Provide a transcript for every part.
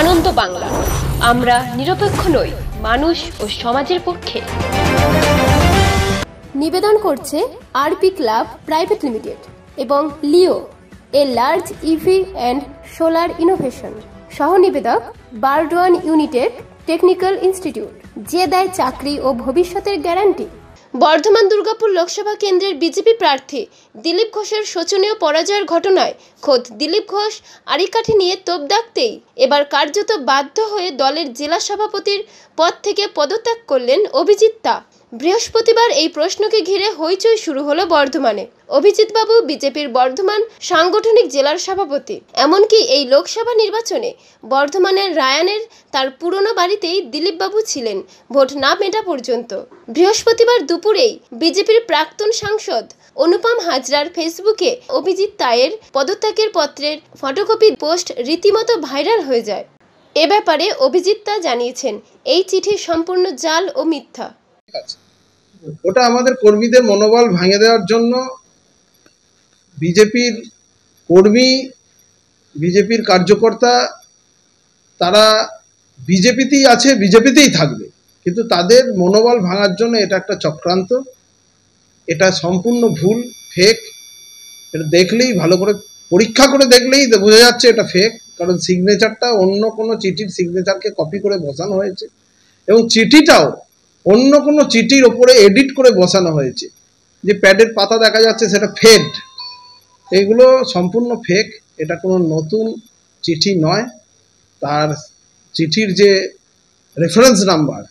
আনন্দ বাংলা, আমরা নিরপেক্ষ নই, মানুষ ও সমাজের পক্ষে। নিবেদন করছে আরপি ক্লাব প্রাইভেট লিমিটেড এবং Leo, a large EV and solar innovation. সহ নিবেদক বারডোয়ান ইউনিটেক টেকনিক্যাল ইনস্টিটিউট, যে দেয় চাকরি ও ভবিষ্যতের গ্যারান্টি। বর্ধমান দুর্গাপুর লোকসভা কেন্দ্রের বিজেপি প্রার্থী দিলীপ ঘোষের শোচনীয় পরাজয়ের ঘটনায় খোদ দিলীপ ঘোষ আড়িকাঠি নিয়ে তোপ দাগতেই এবার কার্যত বাধ্য হয়ে দলের জেলা সভাপতির পদ থেকে পদত্যাগ করলেন অভিজিৎ তা। বৃহস্পতিবার এই প্রশ্নকে ঘিরে হইচই শুরু হলো বর্ধমানে। অভিজিৎ বাবু বিজেপির বর্ধমান সাংগঠনিক জেলার সভাপতি, এমনকি এই লোকসভা নির্বাচনে বর্ধমানের রায়ানের তার পুরনো বাড়িতেই দিলীপ বাবু ছিলেন ভোট না মেটা পর্যন্ত। বৃহস্পতিবার দুপুরেই বিজেপির প্রাক্তন সাংসদ অনুপম হাজরার ফেসবুকে অভিজিৎ তায়ের পদত্যাগের পত্রের ফটোকপি পোস্ট রীতিমতো ভাইরাল হয়ে যায়। এ ব্যাপারে অভিজিৎ তা জানিয়েছেন, এই চিঠি সম্পূর্ণ জাল ও মিথ্যা। ওটা আমাদের কর্মীদের মনোবল ভাঙে দেওয়ার জন্য বিজেপির কর্মী, বিজেপির কার্যকর্তা, তারা বিজেপিতেই আছে, বিজেপিতেই থাকবে, কিন্তু তাদের মনোবল ভাঙার জন্য এটা একটা চক্রান্ত। এটা সম্পূর্ণ ভুল, ফেক। এটা দেখলেই, ভালো করে পরীক্ষা করে দেখলেই বোঝা যাচ্ছে এটা ফেক, কারণ সিগনেচারটা অন্য কোনো চিঠির সিগনেচারকে কপি করে বসানো হয়েছে এবং চিঠিটাও অন্য কোনো চিঠির ওপরে এডিট করে বসানো হয়েছে। যে প্যাডের পাতা দেখা যাচ্ছে সেটা ফেড। এগুলো সম্পূর্ণ ফেক। এটা কোনো নতুন চিঠি নয়। তার চিঠির যে রেফারেন্স নাম্বার,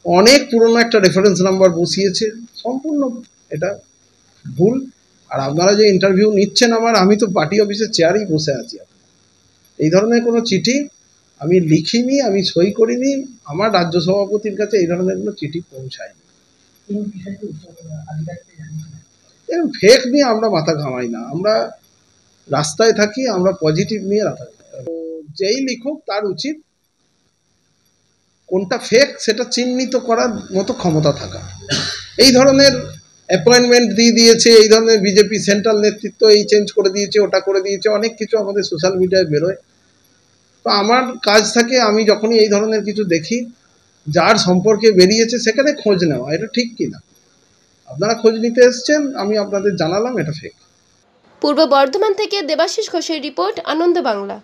অনেক পুরনো একটা রেফারেন্স নাম্বার বসিয়েছে। সম্পূর্ণ এটা ভুল। আর আপনারা যে ইন্টারভিউ নিচ্ছেন আমি তো পার্টি অফিসের চেয়ারেই বসে আছি। এই ধরনের কোনো চিঠি আমি লিখিনি, আমি সই করিনি, আমার রাজ্য সভাপতির কাছে এই ধরনের কোনো চিঠি পৌঁছায়নি। ফেক নিয়ে আমরা মাথা ঘামাই না, আমরা রাস্তায় থাকি, আমরা পজিটিভ নিয়ে যেই লিখুক তার উচিত কোনটা ফেক সেটা চিহ্নিত করার মতো ক্ষমতা থাকা। এই ধরনের অ্যাপয়েন্টমেন্ট দিয়ে দিয়েছে, এই ধরনের বিজেপি সেন্ট্রাল নেতৃত্ব এই চেঞ্জ করে দিয়েছে, ওটা করে দিয়েছে, অনেক কিছু আমাদের সোশ্যাল মিডিয়ায় বেরোয়। তো আমার কাজ থাকে, আমি যখনই এই ধরনের কিছু দেখি যার সম্পর্কে বেরিয়েছে সেখানে খোঁজ নেওয়া, এটা ঠিক কিনা। আপনারা খোঁজ নিতে এসছেন, আমি আপনাদের জানালাম এটা ফেক। পূর্ব বর্ধমান থেকে দেবাশিস ঘোষের রিপোর্ট, আনন্দ বাংলা।